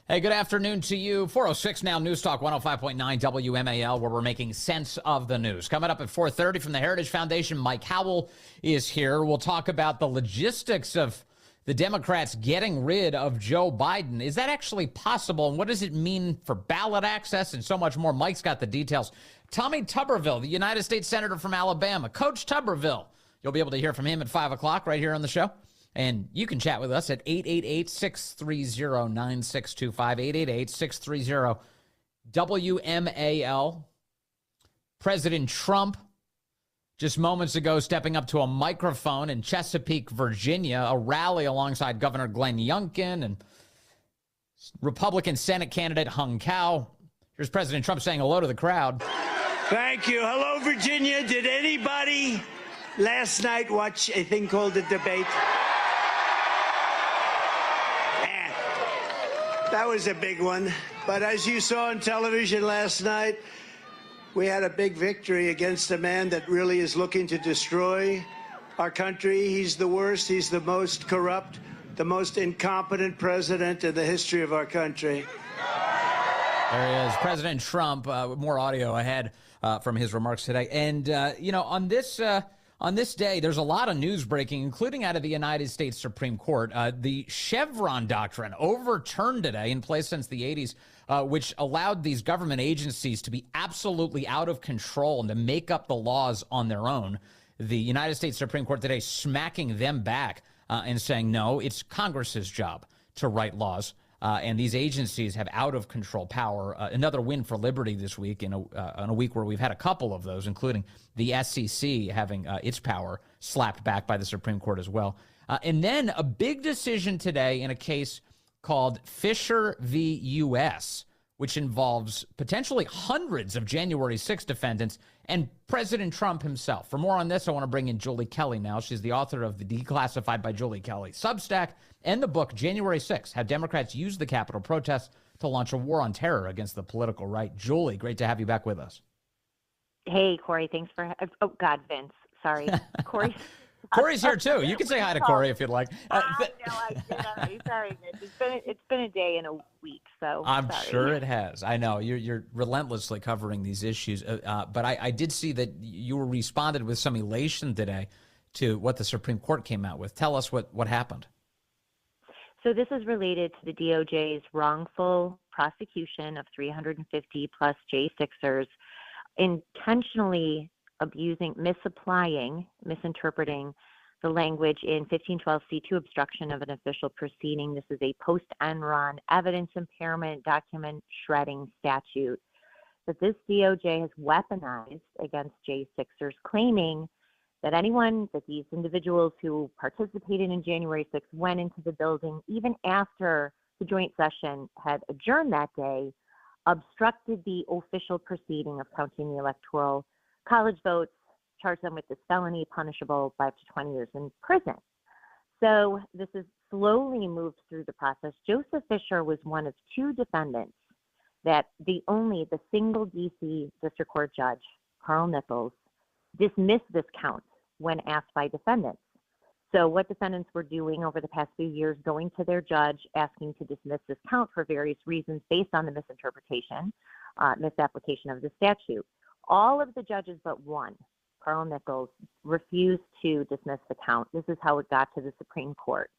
Hey, good afternoon to you. 406 now, News Talk 105.9 WMAL, where we're making sense of the news. Coming up at 4:30 from the Heritage Foundation, Mike Howell is here. We'll talk about the logistics of the Democrats getting rid of Joe Biden. Is that actually possible? And what does it mean for ballot access and so much more? Mike's got the details. Tommy Tuberville, the United States Senator from Alabama. Coach Tuberville. You'll be able to hear from him at 5 o'clock right here on the show. And you can chat with us at 888-630-9625, 888-630-WMAL. President Trump, just moments ago, stepping up to a microphone in Chesapeake, Virginia, a rally alongside Governor Glenn Youngkin and Republican Senate candidate Hung Cao. Here's President Trump saying hello to the crowd. Thank you. Hello, Virginia. Did anybody last night watch a thing called The Debate? That was a big one. But as you saw on television last night, we had a big victory against a man that really is looking to destroy our country. He's the worst. He's the most corrupt, the most incompetent president in the history of our country. There he is, President Trump. More audio ahead from his remarks today. And, on this day, there's a lot of news breaking, including out of the United States Supreme Court. The Chevron doctrine overturned today, in place since the 80s, which allowed these government agencies to be absolutely out of control and to make up the laws on their own. The United States Supreme Court today smacking them back and saying, no, it's Congress's job to write laws. And these agencies have out-of-control power. Another win for liberty this week in a week where we've had a couple of those, including the SEC having its power slapped back by the Supreme Court as well. And then a big decision today in a case called Fischer v. U.S., which involves potentially hundreds of January 6 defendants and President Trump himself. For more on this, I want to bring in Julie Kelly now. She's the author of the Declassified by Julie Kelly Substack and the book January 6, How Democrats Used the Capitol Protests to Launch a War on Terror Against the Political Right. Julie, great to have you back with us. Hey, Corey, thanks for Vince. Sorry. Corey. Corey's here, too. You can say hi to Corey if you'd like. I did already. Sorry, Vince. It's been a day and a week, so I'm sorry. sure it has. I know. You're relentlessly covering these issues. But I did see that you responded with some elation today to what the Supreme Court came out with. Tell us what happened. So this is related to the DOJ's wrongful prosecution of 350 plus J6ers intentionally abusing, misapplying, misinterpreting the language in 1512C2 obstruction of an official proceeding. This is a post-Enron evidence impairment document shredding statute that this DOJ has weaponized against J6ers, claiming that these individuals who participated in January 6th went into the building even after the joint session had adjourned that day, obstructed the official proceeding of counting the electoral college votes, charged them with this felony punishable by up to 20 years in prison. So this has slowly moved through the process. Joseph Fischer was one of two defendants that the single D.C. District Court judge, Carl Nichols, dismissed this count when asked by defendants. So what defendants were doing over the past few years, going to their judge, asking to dismiss this count for various reasons based on the misapplication of the statute. All of the judges but one, Carl Nichols, refused to dismiss the count. This is how it got to the Supreme Court.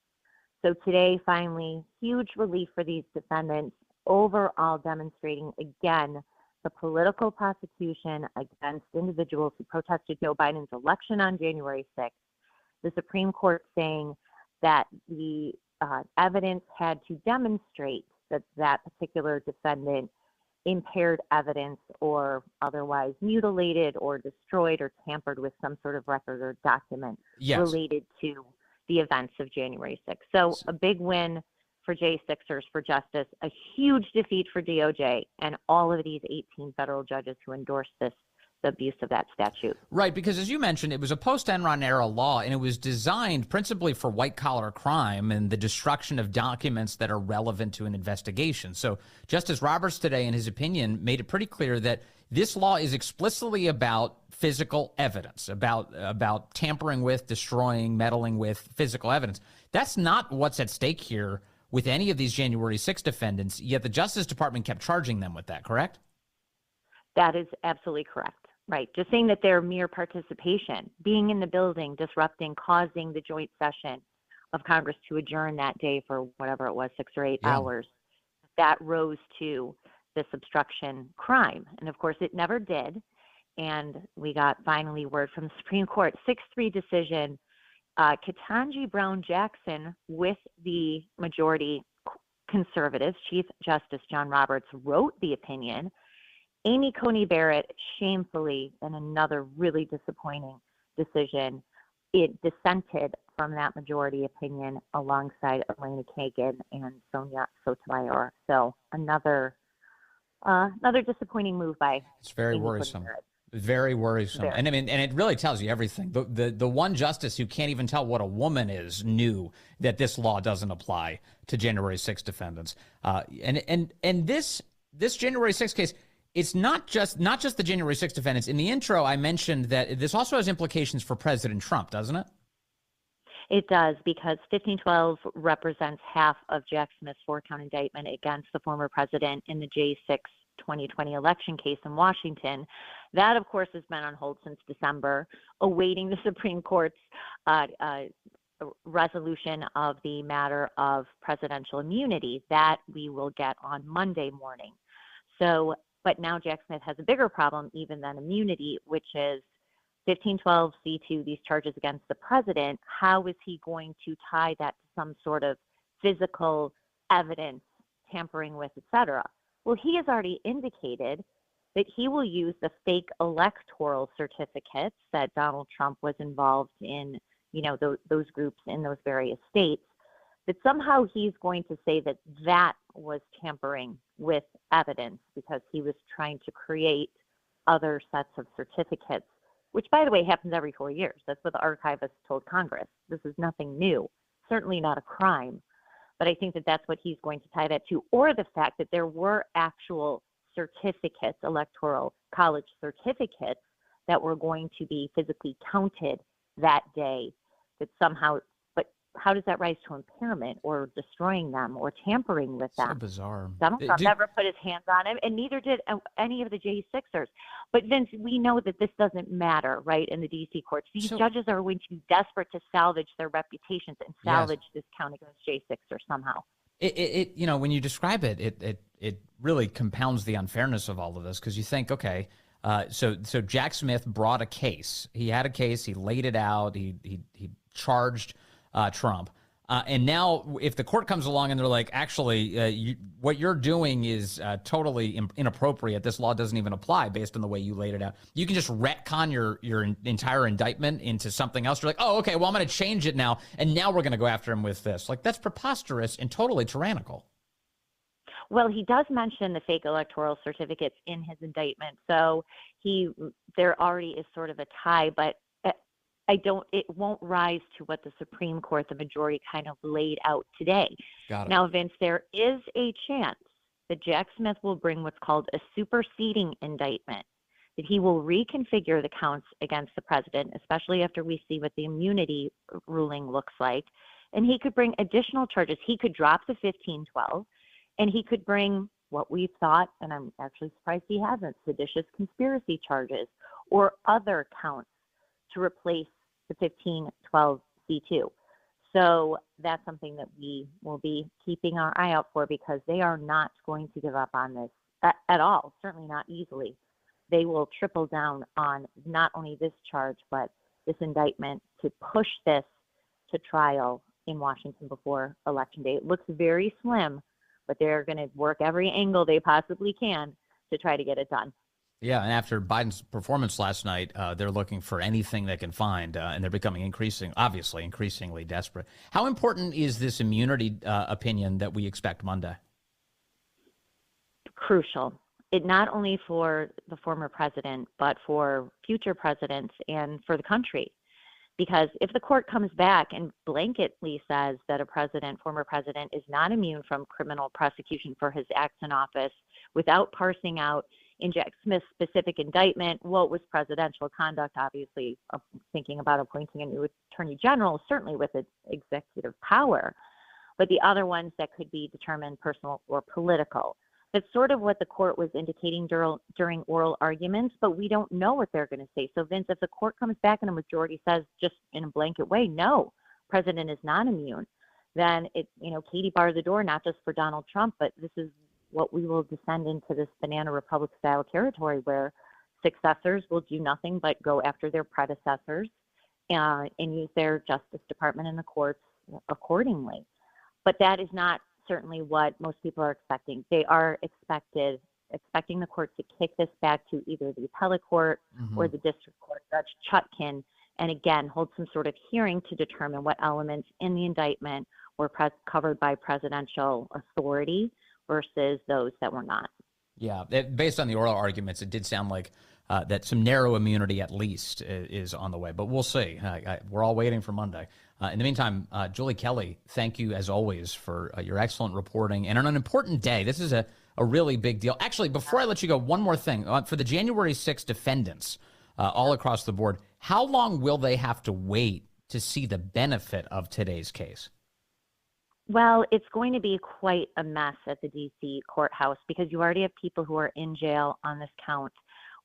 So today, finally, huge relief for these defendants, overall demonstrating, again, the political prosecution against individuals who protested Joe Biden's election on January 6th. The Supreme Court saying that the evidence had to demonstrate that that particular defendant impaired evidence or otherwise mutilated or destroyed or tampered with some sort of record or document related to the events of January 6th. So a big win for J6ers for justice, a huge defeat for DOJ and all of these 18 federal judges who endorsed the abuse of that statute. Right, because as you mentioned, it was a post-Enron era law, and it was designed principally for white-collar crime and the destruction of documents that are relevant to an investigation. So Justice Roberts today, in his opinion, made it pretty clear that this law is explicitly about physical evidence, about tampering with, destroying, meddling with physical evidence. That's not what's at stake here with any of these January 6 defendants, yet the Justice Department kept charging them with that, correct? That is absolutely correct. Right. Just saying that their mere participation, being in the building, disrupting, causing the joint session of Congress to adjourn that day for whatever it was, 6 or 8 hours, that rose to this obstruction crime. And of course, it never did. And we got finally word from the Supreme Court, 6-3 decision. Ketanji Brown Jackson, with the majority conservatives, Chief Justice John Roberts, wrote the opinion. Amy Coney Barrett, shamefully, in another really disappointing decision, it dissented from that majority opinion alongside Elena Kagan and Sonia Sotomayor. So another disappointing move by. It's very worrisome. Very worrisome. Very. And I mean, and it really tells you everything. The one justice who can't even tell what a woman is knew that this law doesn't apply to January 6 defendants. And this January 6 case, it's not just the January 6 defendants. In the intro, I mentioned that this also has implications for President Trump, doesn't it? It does, because 1512 represents half of Jack Smith's 4-count indictment against the former president in the J6 2020 election case in Washington. That, of course, has been on hold since December, awaiting the Supreme Court's resolution of the matter of presidential immunity that we will get on Monday morning. So, but now Jack Smith has a bigger problem even than immunity, which is 1512 C2, these charges against the president. How is he going to tie that to some sort of physical evidence, tampering with, et cetera? Well, he has already indicated that he will use the fake electoral certificates that Donald Trump was involved in, those groups in those various states, that somehow he's going to say that that was tampering with evidence because he was trying to create other sets of certificates, which, by the way, happens every 4 years. That's what the archivist told Congress. This is nothing new, certainly not a crime. But I think that that's what he's going to tie that to, or the fact that there were actual certificates, electoral college certificates, that were going to be physically counted that day, that somehow, but how does that rise to impairment or destroying them or tampering with them? So bizarre. Donald Trump never put his hands on him, and neither did any of the J6ers. But Vince, we know that this doesn't matter, right, in the D.C. courts. These judges are going to be desperate to salvage their reputations and salvage this count against J6ers somehow. It when you describe it, it really compounds the unfairness of all of this, because you think, okay, so Jack Smith brought a case. He had a case. He laid it out. He charged Trump. And now if the court comes along and they're like, actually, what you're doing is totally inappropriate. This law doesn't even apply based on the way you laid it out. You can just retcon your entire indictment into something else. You're like, oh, okay, well, I'm going to change it now. And now we're going to go after him with this. Like, that's preposterous and totally tyrannical. Well, he does mention the fake electoral certificates in his indictment. So there already is sort of a tie, but it won't rise to what the Supreme Court, the majority, kind of laid out today. Got it. Now, Vince, there is a chance that Jack Smith will bring what's called a superseding indictment, that he will reconfigure the counts against the president, especially after we see what the immunity ruling looks like. And he could bring additional charges. He could drop the 1512, and he could bring what we thought, and I'm actually surprised he hasn't, seditious conspiracy charges or other counts to replace the 1512 C2. So that's something that we will be keeping our eye out for, because they are not going to give up on this at all, certainly not easily. They will triple down on not only this charge, but this indictment to push this to trial in Washington before Election Day. It looks very slim, but they're going to work every angle they possibly can to try to get it done. Yeah, and after Biden's performance last night, they're looking for anything they can find, and they're becoming increasingly desperate. How important is this immunity opinion that we expect Monday? Crucial. It not only for the former president, but for future presidents and for the country. Because if the court comes back and blanketly says that a former president, is not immune from criminal prosecution for his acts in office, without parsing out in Jack Smith's specific indictment what was presidential conduct, obviously thinking about appointing a new attorney general, certainly with executive power. but the other ones that could be determined personal or political. That's sort of what the court was indicating during oral arguments, but we don't know what they're going to say. So, Vince, if the court comes back and a majority says just in a blanket way, no, president is not immune, then Katie barred the door, not just for Donald Trump, but this is what we will descend into this banana republic style territory where successors will do nothing but go after their predecessors and use their Justice Department and the courts accordingly. But that is not certainly what most people are expecting. They are expecting the court to kick this back to either the appellate court or the district court, Judge Chutkin, and again, hold some sort of hearing to determine what elements in the indictment were covered by presidential authority versus those that were not. Yeah, based on the oral arguments, it did sound like that some narrow immunity at least is on the way, but we'll see. We're all waiting for Monday. In the meantime, Julie Kelly, thank you as always for your excellent reporting. And on an important day, this is a really big deal. Actually, before I let you go, one more thing. For the January 6th defendants all across the board, how long will they have to wait to see the benefit of today's case? Well, it's going to be quite a mess at the D.C. courthouse because you already have people who are in jail on this count,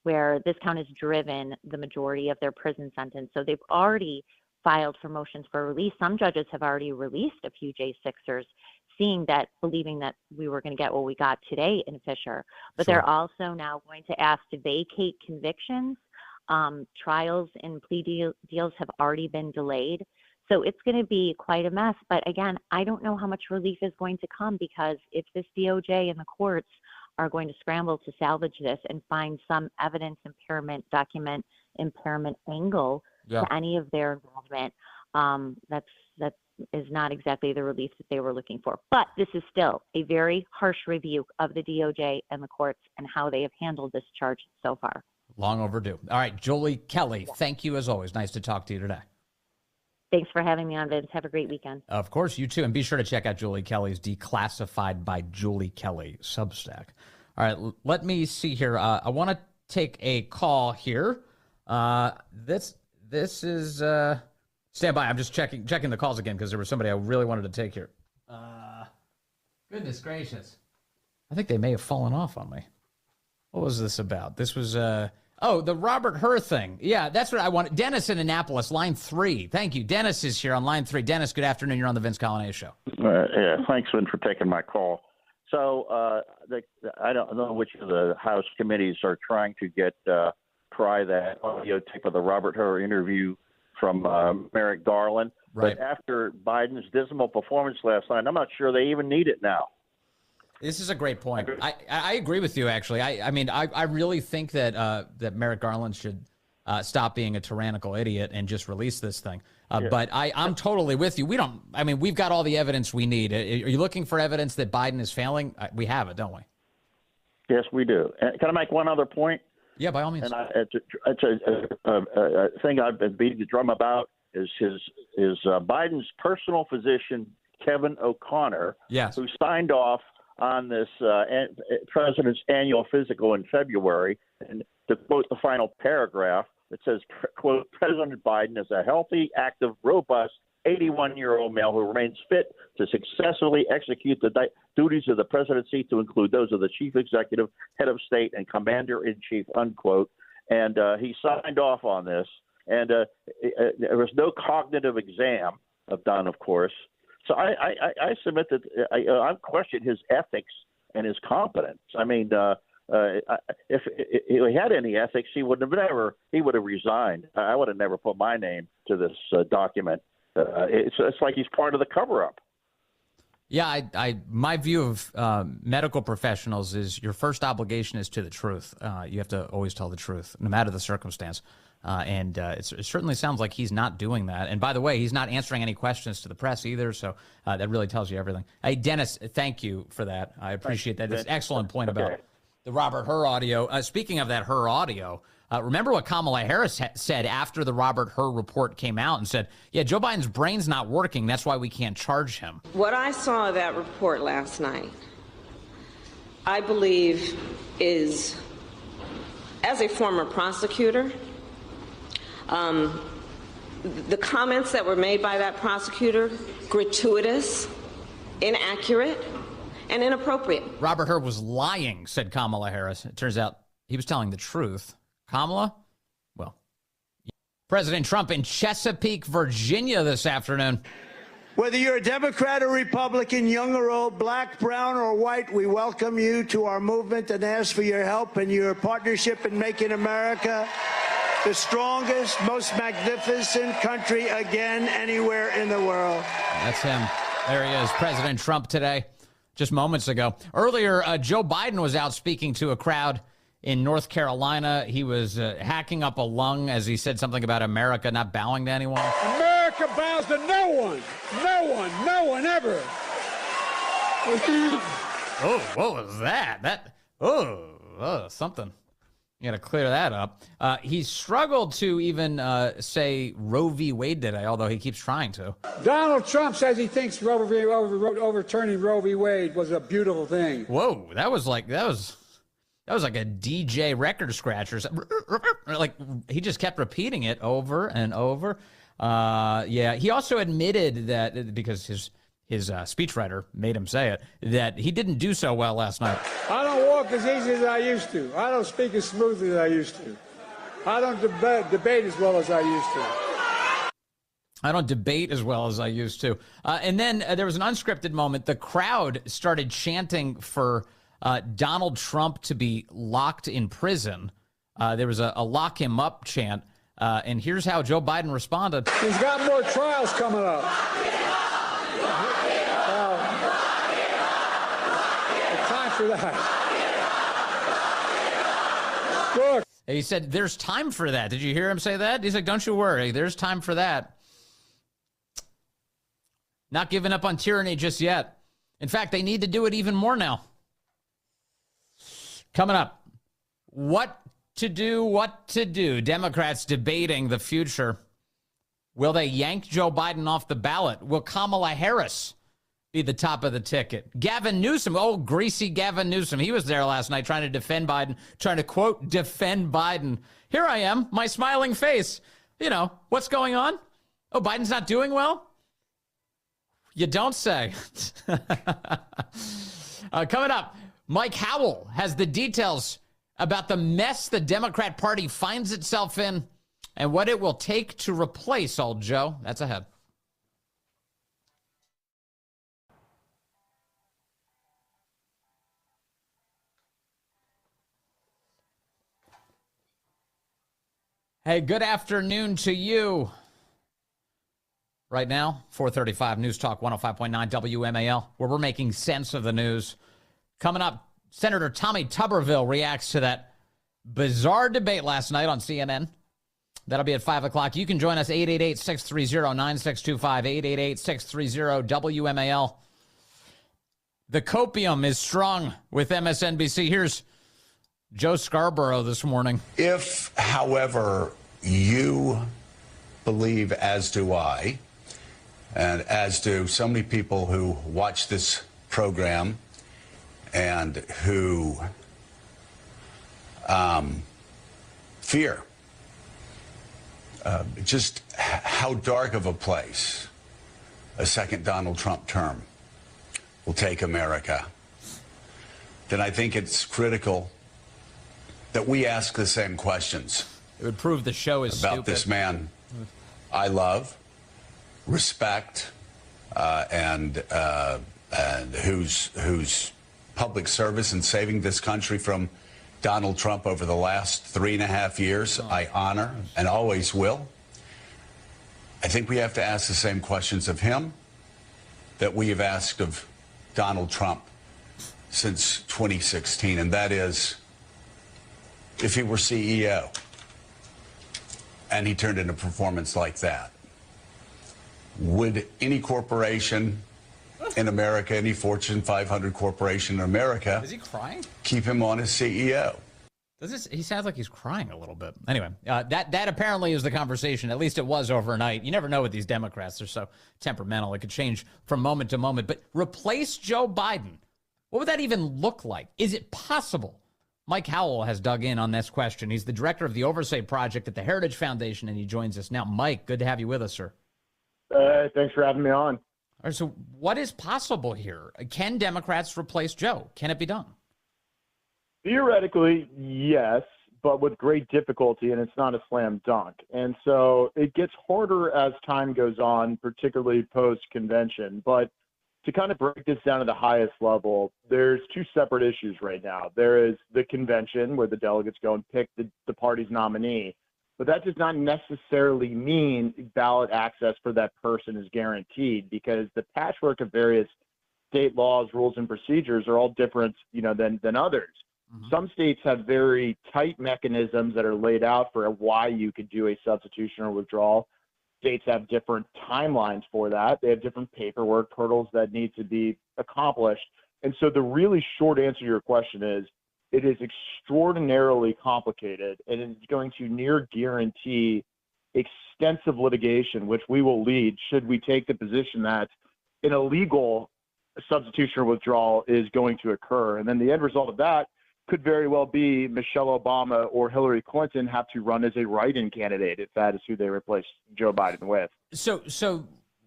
where this count has driven the majority of their prison sentence. So they've already filed for motions for release. Some judges have already released a few J6ers, believing that we were going to get what we got today in Fischer. But They're also now going to ask to vacate convictions. Trials and plea deals have already been delayed. So it's going to be quite a mess. But again, I don't know how much relief is going to come, because if this DOJ and the courts are going to scramble to salvage this and find some evidence impairment, document impairment angle to any of their involvement, that is not exactly the relief that they were looking for. But this is still a very harsh rebuke of the DOJ and the courts and how they have handled this charge so far. Long overdue. All right, Julie Kelly, thank you as always. Nice to talk to you today. Thanks for having me on, Vince. Have a great weekend. Of course, you too. And be sure to check out Julie Kelly's Declassified by Julie Kelly Substack. All right, let me see here. I want to take a call here. This is stand by. I'm just checking the calls again because there was somebody I really wanted to take here. Goodness gracious. I think they may have fallen off on me. What was this about? This was the Robert Hur thing. Yeah, that's what I wanted. Dennis in Annapolis, line 3. Thank you. Dennis is here on line 3. Dennis, good afternoon. You're on the Vince Coglianese Show. Yeah, thanks, Vin, for taking my call. So I don't know which of the House committees are trying to get try that audio tape of the Robert Hur interview from Merrick Garland. Right. But after Biden's dismal performance last night, I'm not sure they even need it now. This is a great point. I agree with you, actually. I really think that Merrick Garland should stop being a tyrannical idiot and just release this thing. But I'm totally with you. We've got all the evidence we need. Are you looking for evidence that Biden is failing? We have it, don't we? Yes, we do. Can I make one other point? Yeah, by all means. And it's a thing I've been beating the drum about is Biden's personal physician, Kevin O'Connor, who signed off on this president's annual physical in February. And to quote the final paragraph, it says, quote, President Biden is a healthy, active, robust, 81-year-old male who remains fit to successfully execute the duties of the presidency, to include those of the chief executive, head of state, and commander-in-chief, unquote. And he signed off on this. And there was no cognitive exam done, of course. So I submit that I question his ethics and his competence. I mean, if he had any ethics, he would have resigned. I would have never put my name to this document. It's like he's part of the cover-up. Yeah, my view of medical professionals is your first obligation is to the truth. You have to always tell the truth, no matter the circumstance. And it certainly sounds like he's not doing that. And by the way, he's not answering any questions to the press either. So that really tells you everything. Hey, Dennis, thank you for that. I appreciate that. That's an excellent point about the Robert Hur audio. Speaking of that Hur audio, remember what Kamala Harris said after the Robert Hur report came out and said, yeah, Joe Biden's brain's not working. That's why we can't charge him. What I saw of that report last night, I believe is, as a former prosecutor, the comments that were made by that prosecutor, gratuitous, inaccurate, and inappropriate. Robert Hur was lying, said Kamala Harris. It turns out he was telling the truth. Kamala? Well, President Trump in Chesapeake, Virginia this afternoon. Whether you're a Democrat or Republican, young or old, black, brown, or white, we welcome you to our movement and ask for your help and your partnership in making America the strongest, most magnificent country again anywhere in the world. That's him. There he is, President Trump today, just moments ago. Earlier, Joe Biden was out speaking to a crowd in North Carolina. He was hacking up a lung as he said something about America not bowing to anyone. America bows to no one. No one ever. Oh, what was that? Something. You got to clear that up. He struggled to even say Roe v. Wade today, although he keeps trying to. Donald Trump says he thinks overturning Roe v. Wade was a beautiful thing. Whoa, that was like a DJ record scratcher. Like he just kept repeating it over and over. Yeah, he also admitted that because his speechwriter made him say it, that he didn't do so well last night. I don't walk as easy as I used to. I don't speak as smoothly as I used to. I don't debate as well as I used to. I don't debate as well as I used to. And then there was an unscripted moment. The crowd started chanting for Donald Trump to be locked in prison. There was a lock him up chant. And here's how Joe Biden responded. He's got more trials coming up. Time for that. Look. He said, there's time for that. Did you hear him say that? He's like, don't you worry. There's time for that. Not giving up on tyranny just yet. In fact, they need to do it even more now. Coming up, what to do. Democrats debating the future. Will they yank Joe Biden off the ballot? Will Kamala Harris be the top of the ticket? Gavin Newsom, greasy Gavin Newsom. He was there last night trying to defend Biden, trying to, quote, defend Biden. Here I am, my smiling face. You know, what's going on? Oh, Biden's not doing well? You don't say. Coming up, Mike Howell has the details about the mess the Democrat Party finds itself in and what it will take to replace old Joe. That's ahead. Hey, good afternoon to you. Right now, 435 News Talk 105.9 WMAL, where we're making sense of the news. Coming up, Senator Tommy Tuberville reacts to that bizarre debate last night on CNN. That'll be at 5 o'clock. You can join us, 888-630-9625, 888-630-WMAL. The copium is strong with MSNBC. Here's Joe Scarborough this morning. If, however, you believe, as do I, and as do so many people who watch this program and who fear just how dark of a place a second Donald Trump term will take America, then I think it's critical that we ask the same questions. It would prove the show is about stupid. This man I love, respect, and whose public service in saving this country from Donald Trump over the last 3.5 years, I honor and always will. I think we have to ask the same questions of him that we have asked of Donald Trump since 2016, and that is, if he were CEO and he turned in a performance like that, would any corporation in America, any Fortune 500 corporation in America, is he crying? Keep him on as CEO? He sounds like he's crying a little bit. Anyway, that apparently is the conversation. At least it was overnight. You never know with these Democrats. They're so temperamental. It could change from moment to moment. But replace Joe Biden. What would that even look like? Is it possible? Mike Howell has dug in on this question. He's the director of the Oversight Project at the Heritage Foundation, and he joins us now. Mike, good to have you with us, sir. Thanks for having me on. All right, so what is possible here? Can Democrats replace Joe? Can it be done? Theoretically, yes, but with great difficulty, and it's not a slam dunk. And so it gets harder as time goes on, particularly post-convention. But to kind of break this down to the highest level, there's two separate issues right now. There is the convention where the delegates go and pick the party's nominee, but that does not necessarily mean ballot access for that person is guaranteed, because the patchwork of various state laws, rules, and procedures are all different, than others. Mm-hmm. Some states have very tight mechanisms that are laid out for why you could do a substitution or withdrawal. States have different timelines for that. They have different paperwork hurdles that need to be accomplished. And so the really short answer to your question is, it is extraordinarily complicated, and it's going to near guarantee extensive litigation, which we will lead should we take the position that an illegal substitution or withdrawal is going to occur. And then the end result of that could very well be Michelle Obama or Hillary Clinton have to run as a write-in candidate if that is who they replace Joe Biden with. So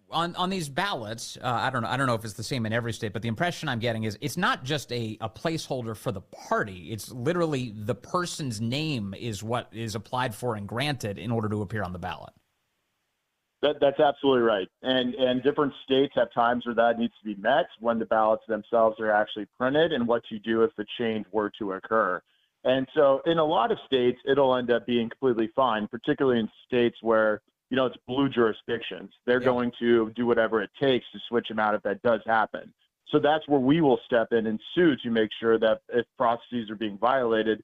on these ballots, I don't know if it's the same in every state, but the impression I'm getting is it's not just a placeholder for the party. It's literally the person's name is what is applied for and granted in order to appear on the ballot. That's absolutely right. And different states have times where that needs to be met, when the ballots themselves are actually printed, and what you do if the change were to occur. And so in a lot of states, it'll end up being completely fine, particularly in states where, it's blue jurisdictions. They're going to do whatever it takes to switch them out if that does happen. So that's where we will step in and sue to make sure that if processes are being violated,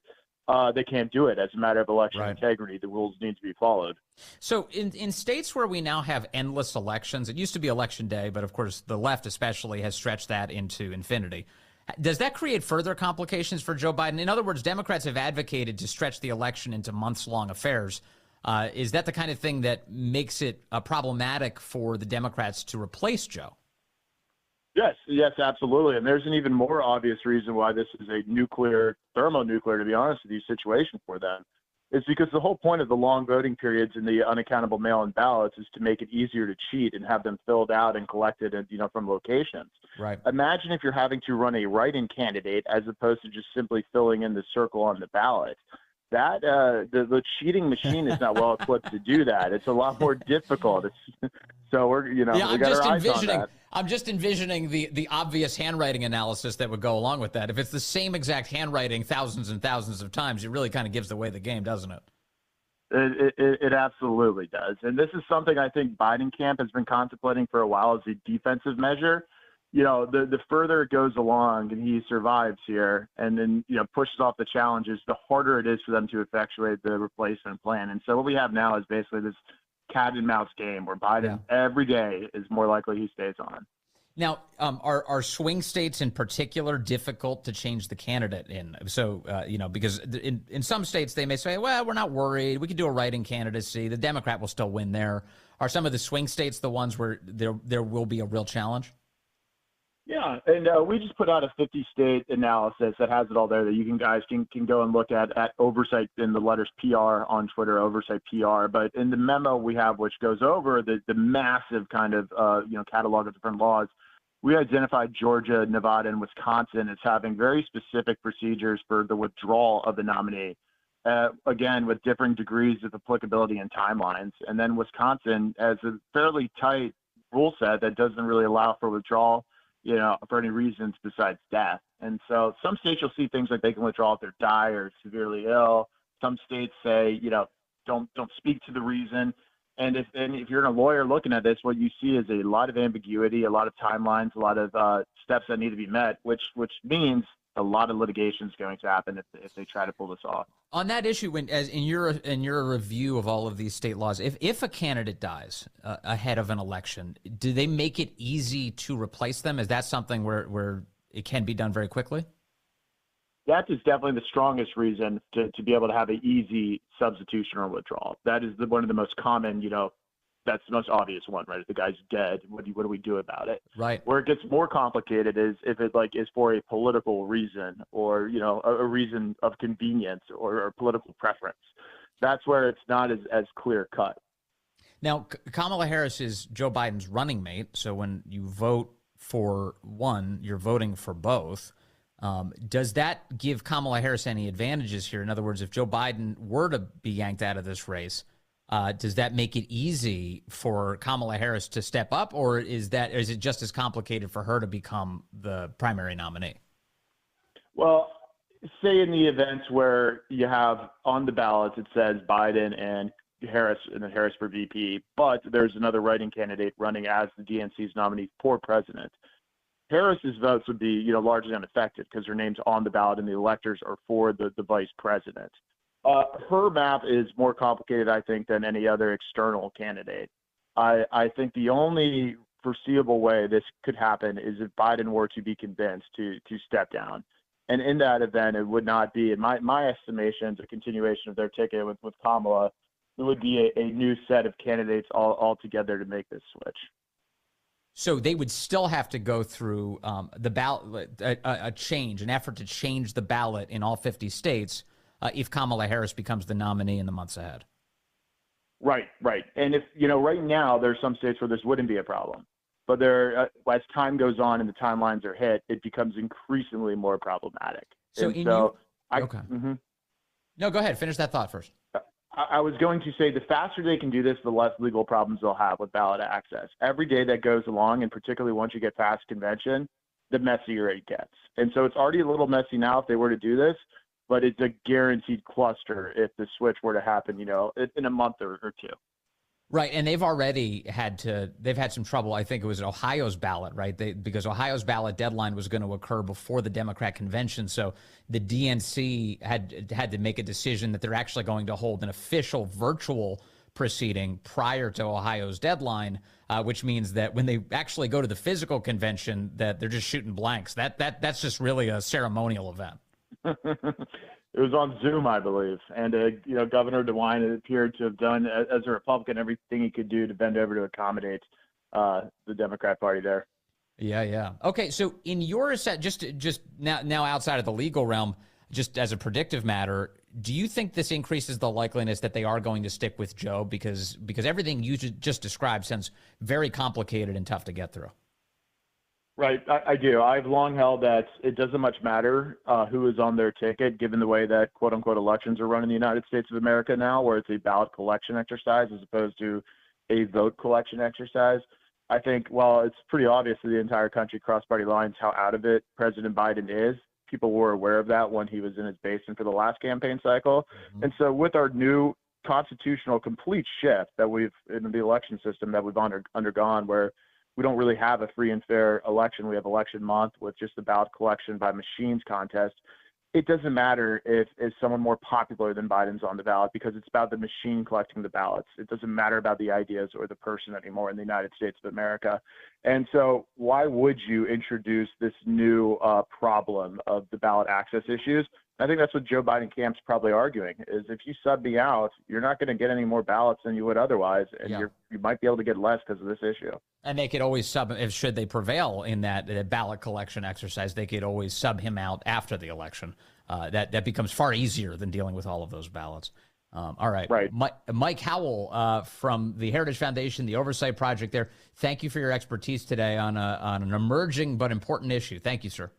they can't do it as a matter of election integrity. The rules need to be followed. So in states where we now have endless elections, it used to be election day, but of course the left especially has stretched that into infinity. Does that create further complications for Joe Biden? In other words, Democrats have advocated to stretch the election into months-long affairs. Is that the kind of thing that makes it problematic for the Democrats to replace Joe? Yes, absolutely. And there's an even more obvious reason why this is a thermonuclear, to be honest with you, situation for them. It's because the whole point of the long voting periods and the unaccountable mail-in ballots is to make it easier to cheat and have them filled out and collected, from locations. Right. Imagine if you're having to run a write-in candidate as opposed to just simply filling in the circle on the ballot. That the cheating machine is not well equipped to do that. It's a lot more difficult. So we're we got our eyes on that. I'm just envisioning the obvious handwriting analysis that would go along with that. If it's the same exact handwriting thousands and thousands of times, it really kind of gives away the game, doesn't it? It absolutely does. And this is something I think Biden camp has been contemplating for a while as a defensive measure. The further it goes along and he survives here and then, pushes off the challenges, the harder it is for them to effectuate the replacement plan. And so what we have now is basically this cat and mouse game where Biden every day is more likely he stays on. Now, are swing states in particular difficult to change the candidate in? So, because in some states they may say, well, we're not worried. We can do a write-in candidacy. The Democrat will still win there. Are some of the swing states the ones where there will be a real challenge? Yeah, and we just put out a 50-state analysis that has it all there that you guys can go and look at Oversight in the letters PR on Twitter, Oversight PR. But in the memo we have, which goes over the massive kind of catalog of different laws, we identified Georgia, Nevada, and Wisconsin as having very specific procedures for the withdrawal of the nominee. Again, with different degrees of applicability and timelines. And then Wisconsin has a fairly tight rule set that doesn't really allow for withdrawal for any reasons besides death. And so some states you'll see things like they can withdraw if they're die or severely ill. Some states say, don't speak to the reason. And if you're a lawyer looking at this, what you see is a lot of ambiguity, a lot of timelines, a lot of steps that need to be met, which means a lot of litigation is going to happen if they try to pull this off. On that issue, as in your review of all of these state laws, if a candidate dies ahead of an election, do they make it easy to replace them? Is that something where it can be done very quickly? That is definitely the strongest reason to be able to have an easy substitution or withdrawal. That is one of the most common, that's the most obvious one, right? If the guy's dead, what do we do about it? Right. Where it gets more complicated is if it is for a political reason or, a reason of convenience or political preference. That's where it's not as clear cut. Now, Kamala Harris is Joe Biden's running mate, so when you vote for one, you're voting for both. Does that give Kamala Harris any advantages here? In other words, if Joe Biden were to be yanked out of this race, does that make it easy for Kamala Harris to step up, or is it just as complicated for her to become the primary nominee? Well, say in the events where you have on the ballots, it says Biden and Harris for VP, but there's another writing candidate running as the DNC's nominee for president. Harris's votes would be, largely unaffected because her name's on the ballot and the electors are for the vice president. Her map is more complicated, I think, than any other external candidate. I think the only foreseeable way this could happen is if Biden were to be convinced to step down. And in that event, it would not be, in my estimations, a continuation of their ticket with Kamala. It would be a new set of candidates all together to make this switch. So they would still have to go through the ballot, an effort to change the ballot in all 50 states if Kamala Harris becomes the nominee in the months ahead. Right. And if, right now there's some states where this wouldn't be a problem. But as time goes on and the timelines are hit, it becomes increasingly more problematic. Okay. No, go ahead. Finish that thought first. I was going to say the faster they can do this, the less legal problems they'll have with ballot access. Every day that goes along, and particularly once you get past convention, the messier it gets. And so it's already a little messy now if they were to do this, but it's a guaranteed cluster if the switch were to happen, in a month or two. Right, and they've had some trouble. I think it was Ohio's ballot, right? Because Ohio's ballot deadline was going to occur before the Democrat convention, so the DNC had to make a decision that they're actually going to hold an official virtual proceeding prior to Ohio's deadline, which means that when they actually go to the physical convention, that they're just shooting blanks. That's just really a ceremonial event. It was on Zoom, I believe, and Governor DeWine appeared to have done, as a Republican, everything he could do to bend over to accommodate the Democrat Party there. Yeah. Okay, so in your just now outside of the legal realm, just as a predictive matter, do you think this increases the likeliness that they are going to stick with Joe because everything you just described sounds very complicated and tough to get through? Right, I do. I've long held that it doesn't much matter who is on their ticket, given the way that quote-unquote elections are run in the United States of America now, where it's a ballot collection exercise as opposed to a vote collection exercise. I think, while it's pretty obvious to the entire country across party lines how out of it President Biden is, people were aware of that when he was in his basement for the last campaign cycle. Mm-hmm. And so with our new constitutional complete shift that we've in the election system that we've undergone, where we don't really have a free and fair election. We have election month with just the ballot collection by machines contest. It doesn't matter if someone more popular than Biden's on the ballot because it's about the machine collecting the ballots. It doesn't matter about the ideas or the person anymore in the United States of America. And so why would you introduce this new problem of the ballot access issues? I think that's what Joe Biden camp's probably arguing, is if you sub me out, you're not going to get any more ballots than you would otherwise, and you might be able to get less because of this issue. And they could always should they prevail in that ballot collection exercise, they could always sub him out after the election. That becomes far easier than dealing with all of those ballots. All right. Mike Howell from the Heritage Foundation, the Oversight Project there, thank you for your expertise today on an emerging but important issue. Thank you, sir.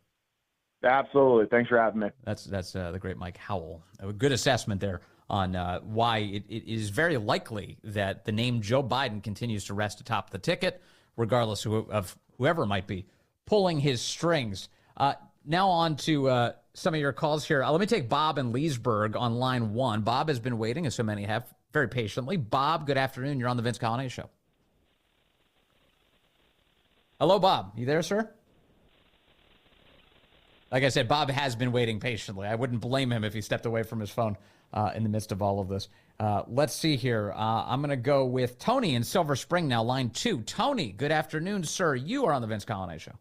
Absolutely. Thanks for having me. That's the great Mike Howell. A good assessment there on why it is very likely that the name Joe Biden continues to rest atop the ticket, regardless of whoever might be pulling his strings. Now on to some of your calls here. Let me take Bob in Leesburg on line 1. Bob has been waiting, as so many have, very patiently. Bob, good afternoon. You're on the Vince Coglianese Show. Hello, Bob. You there, sir? Like I said, Bob has been waiting patiently. I wouldn't blame him if he stepped away from his phone in the midst of all of this. Let's see here. I'm going to go with Tony in Silver Spring now, line 2. Tony, good afternoon, sir. You are on the Vince Coglianese Show.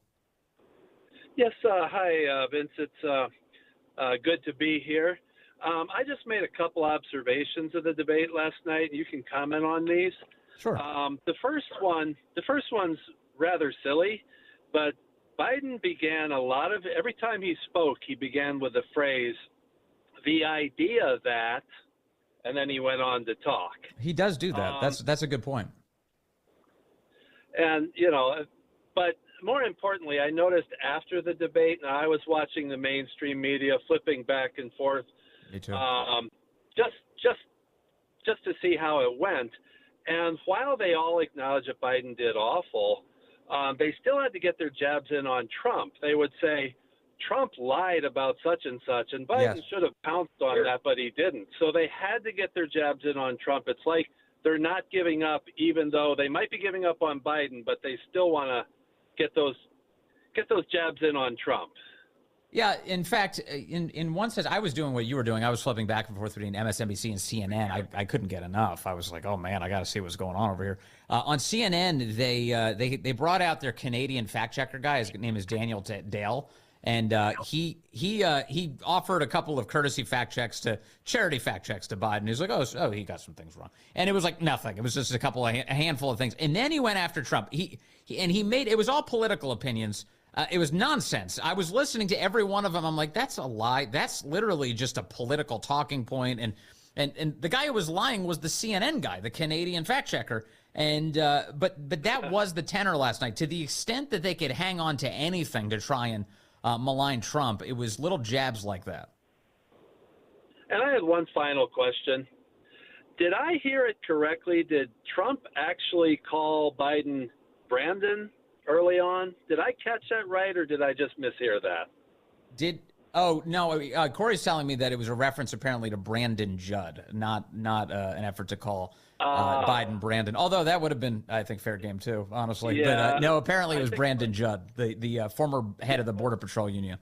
Yes, hi, Vince. It's good to be here. I just made a couple observations of the debate last night. You can comment on these. Sure. The first one's rather silly, but Biden began every time he spoke, he began with the phrase, the idea that, and then he went on to talk. He does do that. That's a good point. And, but more importantly, I noticed after the debate, and I was watching the mainstream media flipping back and forth. Me too. Just to see how it went. And while they all acknowledge that Biden did awful, they still had to get their jabs in on Trump. They would say, Trump lied about such and such, and Biden should have pounced on that, but he didn't. So they had to get their jabs in on Trump. It's like they're not giving up, even though they might be giving up on Biden, but they still want to get those jabs in on Trump. Yeah, in fact, in one sense, I was doing what you were doing. I was flipping back and forth between MSNBC and CNN. I couldn't get enough. I was like, oh man, I got to see what's going on over here. On CNN, they brought out their Canadian fact checker guy. His name is Daniel Dale, and he offered a couple of courtesy fact checks to charity fact checks to Biden. He's like, oh, he got some things wrong, and it was like nothing. It was just a handful of things, and then he went after Trump. He made it was all political opinions. It was nonsense. I was listening to every one of them. I'm like, that's a lie. That's literally just a political talking point. And the guy who was lying was the CNN guy, the Canadian fact checker. And but that was the tenor last night. To the extent that they could hang on to anything to try and malign Trump, it was little jabs like that. And I had one final question. Did I hear it correctly? Did Trump actually call Biden Brandon early on? Did I catch that right, or did I just mishear that? Oh, no, Corey's telling me that it was a reference apparently to Brandon Judd, not an effort to call Biden Brandon, although that would have been, I think, fair game too, honestly. Yeah, but no, apparently it was Brandon Judd, the former head of the Border Patrol Union.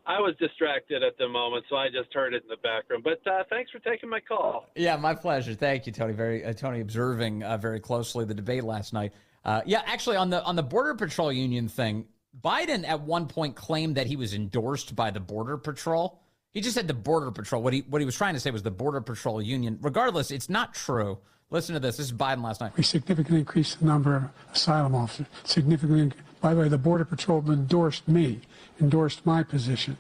I was distracted at the moment, so I just heard it in the background. But thanks for taking my call. Yeah, my pleasure. Thank you, Tony. Tony observing very closely the debate last night. Actually, on the Border Patrol Union thing, Biden at one point claimed that he was endorsed by the Border Patrol. He just said the Border Patrol. What he was trying to say was the Border Patrol Union. Regardless, it's not true. Listen to this. This is Biden last night. We significantly increased the number of asylum officers. By the way, the Border Patrol endorsed my position.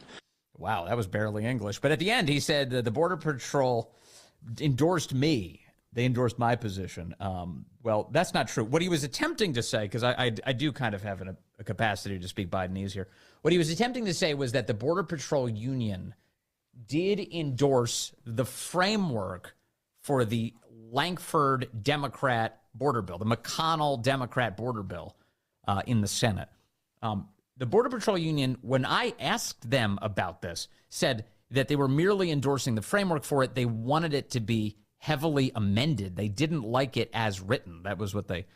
Wow, that was barely English. But at the end, he said the Border Patrol endorsed me. They endorsed my position. Well, that's not true. What he was attempting to say, because I do kind of have a capacity to speak Bidenese here. What he was attempting to say was that the Border Patrol Union did endorse the framework for the Lankford Democrat border bill, the McConnell Democrat border bill in the Senate. The Border Patrol Union, when I asked them about this, said that they were merely endorsing the framework for it. They wanted it to be heavily amended. They didn't like it as written. That was what they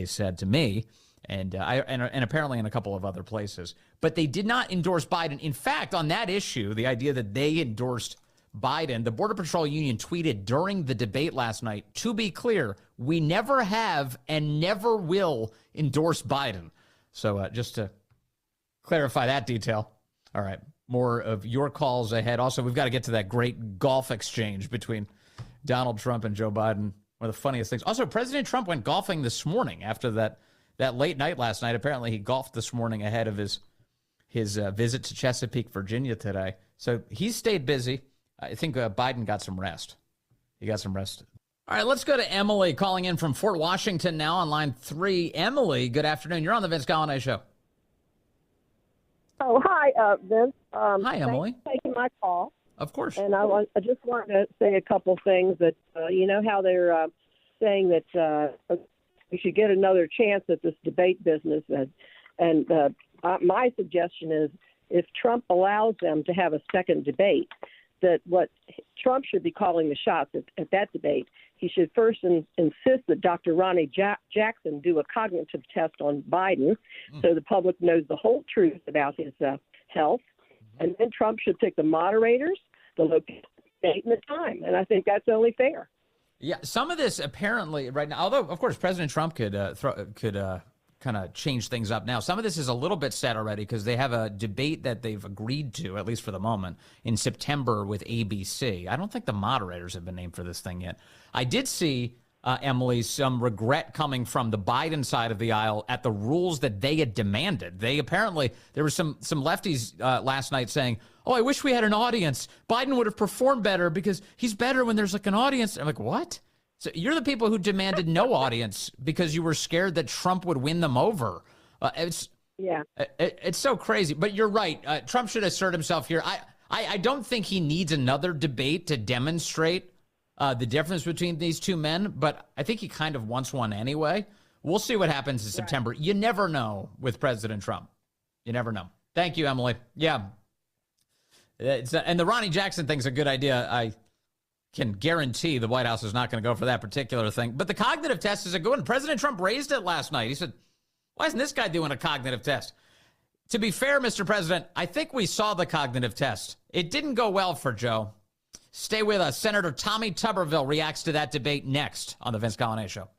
said to me, and apparently in a couple of other places. But they did not endorse Biden. In fact, on that issue, the idea that they endorsed Biden, the Border Patrol Union tweeted during the debate last night, to be clear, we never have and never will endorse Biden. So just to clarify that detail. All right, more of your calls ahead. Also, we've got to get to that great golf exchange between Donald Trump and Joe Biden. One of the funniest things. Also, President Trump went golfing this morning after that late night last night. Apparently, he golfed this morning ahead of his visit to Chesapeake, Virginia today. So he stayed busy. I think Biden got some rest. He got some rest. All right, let's go to Emily calling in from Fort Washington now on line 3. Emily, good afternoon. You're on the Vince Coglianese Show. Oh, hi, Vince. Hi, Emily. Thanks for taking my call. Of course. And I just wanted to say a couple things that, you know how they're saying that we should get another chance at this debate business. And my suggestion is if Trump allows them to have a second debate, that what Trump should be calling the shots at that debate. He should first insist that Dr. Ronnie Jackson do a cognitive test on Biden so the public knows the whole truth about his health. And then Trump should pick the moderators, the location, date, and the time. And I think that's only fair. Yeah, some of this apparently right now, although, of course, President Trump could kind of change things up now. Some of this is a little bit set already because they have a debate that they've agreed to, at least for the moment, in September with ABC. I don't think the moderators have been named for this thing yet. I did see Emily, some regret coming from the Biden side of the aisle at the rules that they had demanded. They apparently, there were some lefties last night saying, oh, I wish we had an audience. Biden would have performed better because he's better when there's like an audience. I'm like, what? So you're the people who demanded no audience because you were scared that Trump would win them over. It's so crazy. But you're right. Trump should assert himself here. I don't think he needs another debate to demonstrate the difference between these two men, but I think he kind of wants one anyway. We'll see what happens in September. You never know with President Trump. You never know. Thank you, Emily. Yeah. And the Ronnie Jackson thing's a good idea. I can guarantee the White House is not going to go for that particular thing. But the cognitive test is a good one. President Trump raised it last night. He said, why isn't this guy doing a cognitive test? To be fair, Mr. President, I think we saw the cognitive test. It didn't go well for Joe. Stay with us. Senator Tommy Tuberville reacts to that debate next on the Vince Coglianese Show.